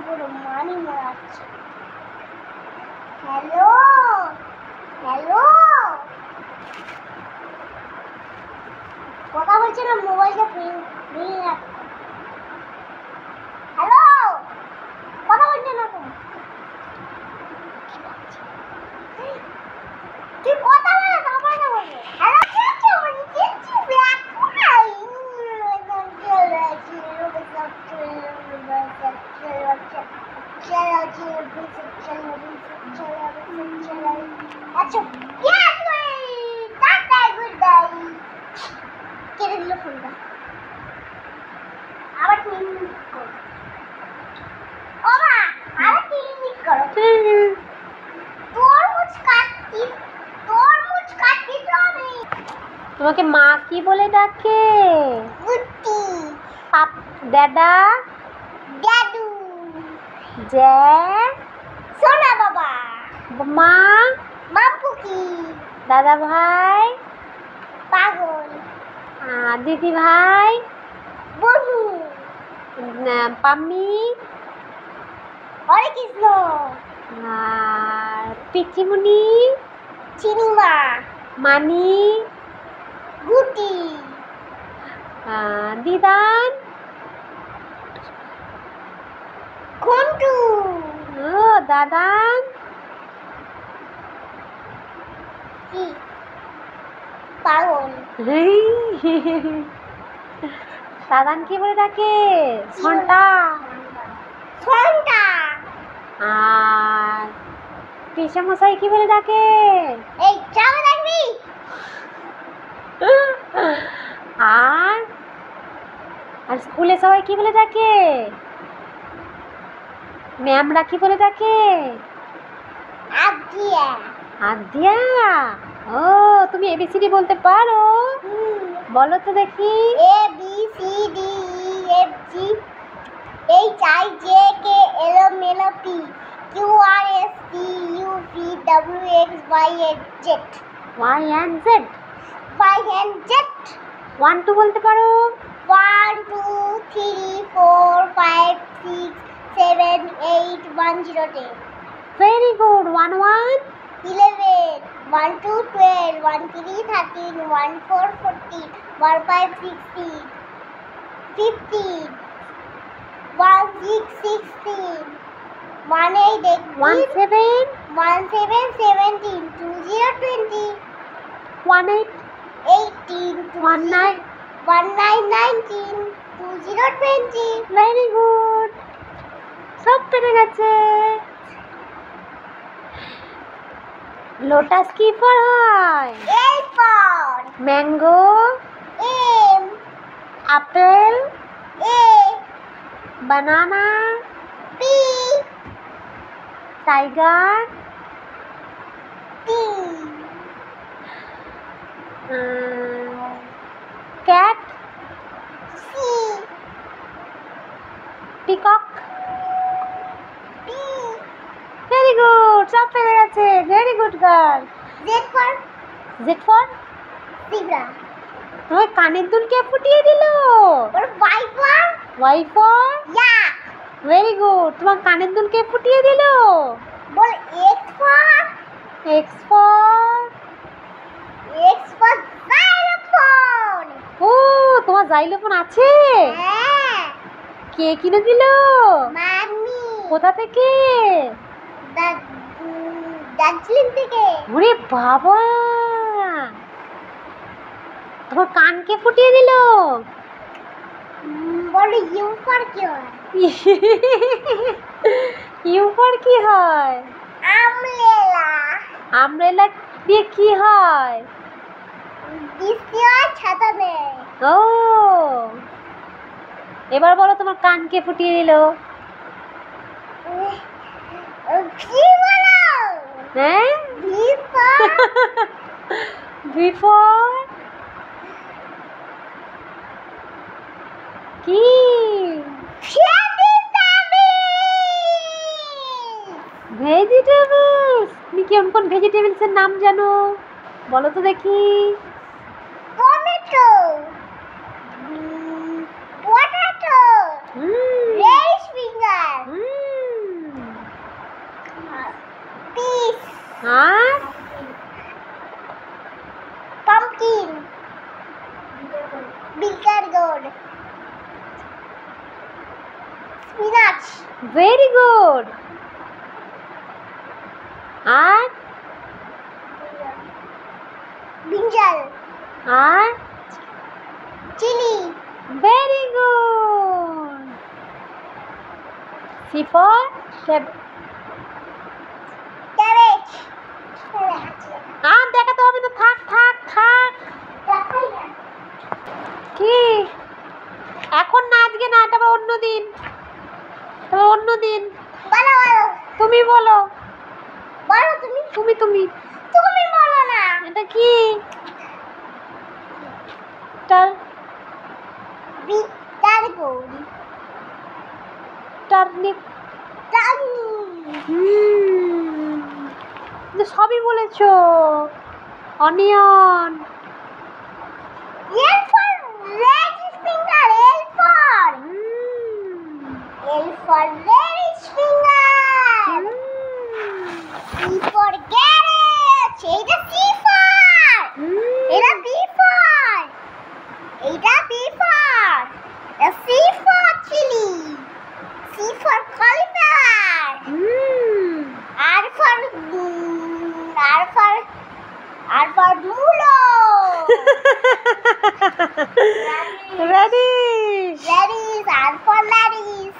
পুরো মানি মারাচ্ছে। Hello hello, কথা বলছে না, মোবাইলটা ভেঙে যাচ্ছে। হ্যালো, কথা বলছে না তো, তুই কথা বলে তারপরে না বলবো। হ্যালো, আচ্ছা কেটে দিল ফোনটা। আবার 3 মিনিট করো। ও মা, আবার 3 মিনিট করো। তরমুজ কাটছি তো আমি। তোমাকে মা কি বলে ডাকে? গুটি, পাপ, দাদা, দাদু, জে, সোনা বাবা, মা, মাপুকি, দাদা ভাই, পাগল, দিদি ভাই, বনু, পাম্মি, হরে কৃষ্ণ, আর পিচিমুনি, চিনিমা, মানি, গুটি, দিদান, ঘন্টু, দাদান, কি পাগল, দাদান কি বলে ডাকে? ঘন্টা। ঘন্টা, আর পিসামশাই কি বলে ডাকে? এই চাও দেখবি। আর আর স্কুলে সবাই কি বলে ডাকে? ম্যামরা কি বলে ডাকে? আদিয়া, আদিয়া। ও, তুমি এবিসিডি বলতে পারো? বলো তো দেখি। A B C D E F G H I J K L M N O P Q R S T U V W X Y Z. Y and Z. Y and Z. 1 2 বলতে পারো? 1 2 3 4 5 6 7 8 1 0 10 very good. 1 1 11 1 2 12 1 3 13 1 4 14 1 5 16 15 1 6 16 1 8 1 18 7 1 7 17 2 0 20 1 8 18 1 9 1 9 19 2 0 20 very good. সব পেরে গেছে। Lotus কি ফল হয়? A for mango, M, apple, A, banana, B, tiger, T, cat, C, peacock. D, very good, সব পেরে গেছে। Very good girl. Z for Z for? zebra. তোমার কানের দুল কে ফুটিয়ে দিল? Or Y for Y for? yak. Very good. তোমার কানের দুল কে ফুটিয়ে দিল? বল X for X for? xylophone. ও, তোমার জাইলোফোন আছে? হ্যাঁ, কে কিনে দিল? মামি। কোথা থেকে? দার্জিলিং থেকে। ওরে বাবা, তোমার কান কে ফুটিয়ে দিল? বল ইউ ফর কি হয়? ইউ ফর কি হয়? আমলেলা। আমব্রেলা দিয়ে কি হয়? বৃষ্টি হয়, ছাতা নেই। ও, এবার বলো তোমার কান কে ফুটিয়ে দিল? কি বলো? হ্যাঁ, ভি ফর বিফোর কি? ভেজিটেবলস। তুমি কোন কোন ভেজিটেবলস এর নাম জানো? বলো তো দেখি। Tomato, potato, radish finger, bitter gourd. Spinach. Very good. আর ব্রিঞ্জাল। আর chilli. Very good. C for cabbage. আম দেখাতে হবে তো, থাক থাক থাক। কি এখন না, আজকে না, এটা আবার অন্য দিন, অন্য দিন। বলো বলো। তুমি বলো। বলো তুমি। তুমি তুমি তুমি বলো না। এটা কি? বিটার গোড। টার্নিপ। সবই বলেছো। Onion. L for ladies finger. L for ladies finger. C for garage. এইটা C for. এটা B for. এইটা B for. এটা C for chili. C for cauliflower. R for mulo. Radish. Ladies, R for ladies.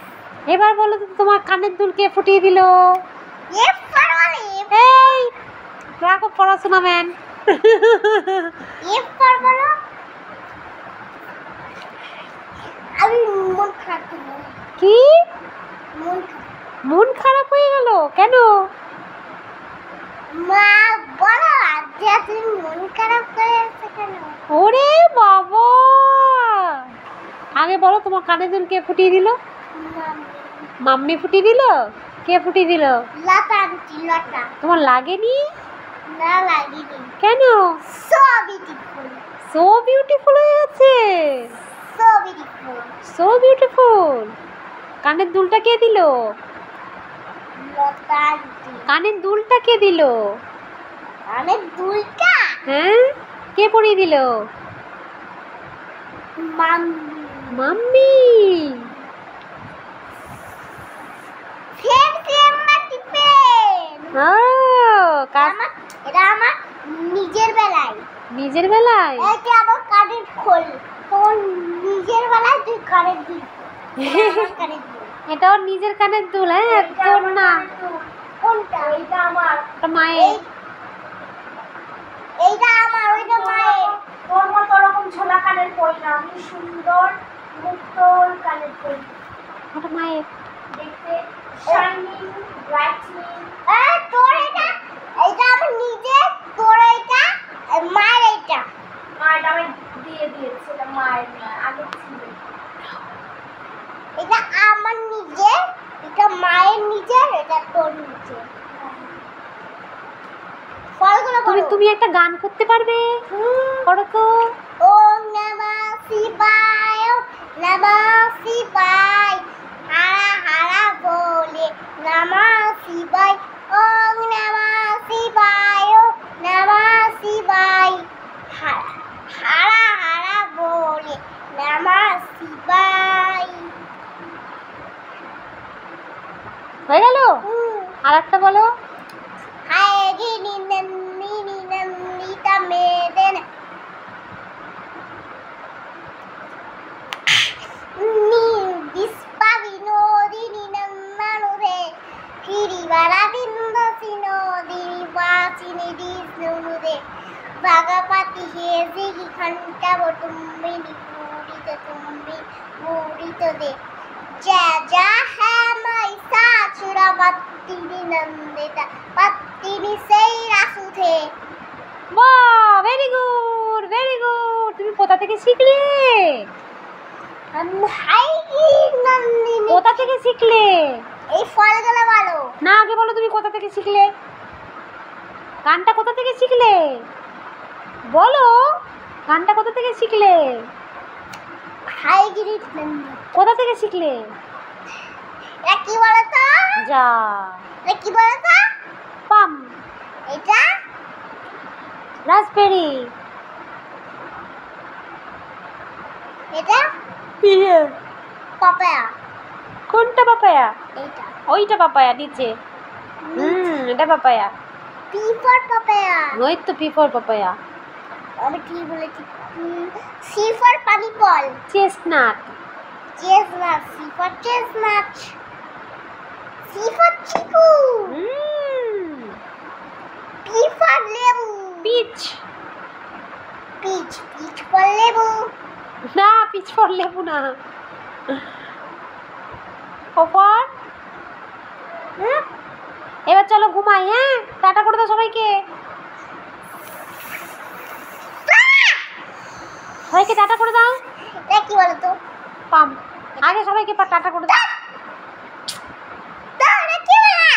এবার বলো তো, তোমার কানের দুল কে ফুটিয়ে দিল? F for olive. এই রাখো পড়াশোনা ম্যান। F for বলো। আমি মন খারাপ করবো। কি? মন খারাপ। মন খারাপ হয়ে গেল কেন? মা বলো, আজকে তুমি মন খারাপ করে আছো কেন? ওরে বাবা, আগে বলো তোমার কানের দুল কে ফুটিয়ে দিল? মাম্মি ফুটিয়ে দিল? কে ফুটিয়ে দিল? লতা আন্টি, লতা। তোমার লাগেনি? না লাগেনি। কেন? So beautiful. সো বিউটিফুল হয়ে গেছে। So beautiful. So beautiful. কানের দুলটা কে দিল? লতা আন্টি। কানের দুলটা কে দিল? কানের দুলটা? হ্যাঁ, কে পরিয়ে দিল? মাম্মি। মাম্মি। ফেন ফেন মাটি ফেন। এটা আমার নিজের বেলায়। নিজের বেলায়? এটা আমার কানের খোল। তোর নিজের বেলায় তুই কানের দুল। কানের দুল। এটা ওর নিজের কানের দুল। হ্যাঁ, তোর না। কোনটা? এইটা আমার। এটা মায়ের। এইটা আমার, ওইটা মায়ের। তোর মতো ওরকম ঝোলা কানের পরি না, আমি সুন্দর মুক্ত কানের পরি। ওটা মায়ের। দেখতে শাইনিং, ব্রাইটনিং। তোর এটা, এইটা আমার নিজের, তোর এইটা মায়ের। এইটা মায়ের আমি দিয়ে দিয়েছি, এটা মায়ের না, আগে ছিল। এটা আমার নিজের, এটা মায়ের নিজের, এটা তোর নিজের। ফলগুলো তুমি বলো। তুমি একটা গান করতে পারবে? করো তো। ওম নমঃ শিবায়, নমঃ শিবায়, হারা হারা বলে নমঃ শিবায়। ওম নমঃ শিবায়, নমঃ শিবায়, হারা হারা বলে নমঃ শিবায়। হয়ে গেল? আর একটা বলো। হায় গিনি নন্দিনী নন্দিতা মেদেন বিস্পা বিনোদিনী নন্দনুরে গিরিবারা বিন্দসি নদিনী বাচিনি দিসনুরে ভাগপতি হেজি কি ঘন্টা বটুম্বিনী মুড়িত দে যা যা হ্যাঁ মাইসা চূড়া পত্তিনি নন্দিতা পত্তিনি সেই রাসুধে। বাহ, ভেরি গুড, ভেরি গুড। তুমি কোথা থেকে শিখলে? হাই নন্দিনী। কোথা থেকে শিখলে? এই ফলগুলো বলো। না, আগে বলো তুমি কোথা থেকে শিখলে? গানটা কোথা থেকে শিখলে? বলো, গানটা কোথা থেকে শিখলে? হাই গিরি নন্দিনী। কোথা থেকে শিখলে? এটা কি বলো তো? যা। এটা কি বলো তো? পাম। এটা রাসবেরি। এটা পিয়ার। পাপায়া। কোনটা পাপায়া? এটা ওইটা পাপায়া নিচে। এটা পাপায়া। P for papaya. ওই তো পি ফর পাপায়া। আমি ঠিক বলেছি। সি ফর পানি ফল। Chestnut. Chestnut. C for chestnut. C for chikoo. P for লেবু। পিচ। পিচ। পিচ ফর লেবু। না, পিচ ফর লেবু না। ওপর। এবার চলো ঘুমাই, হ্যাঁ? টাটা করে দাও সবাইকে। সবাইকে টাটা করে দাও। এটা কি বলতো? পাম। আগে সবাইকে টাটা করে দাও। এটা কি বলা?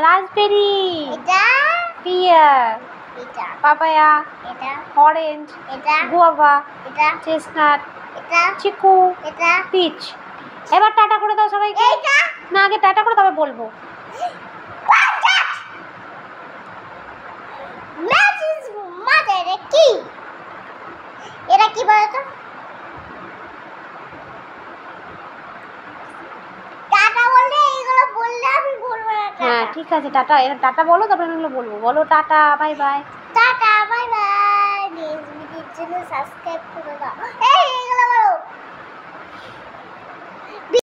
রাজবেরি। এটা পিয়ার। এটা পাপায়া। এটা অরেঞ্জ। এটা গুয়াভা। এটা চেস্টনাট। এটা চিকু। এটা পিচ। এবার টাটা করে দাও সবাইকে। এটা না, আগে টাটা করে তবে বলবো। ম্যাজিস মাদার। এটা কি? এটা কি বলতো? টাটা বললে এগুলো বললে আমি বলবো না। হ্যাঁ, ঠিক আছে, টাটা। এবার টাটা বলো, তারপরে আমি এগুলো বলবো। বলো tata, bye bye. Tata bye bye. Next ভিডিওর জন্য সাবস্ক্রাইব করে দাও। এই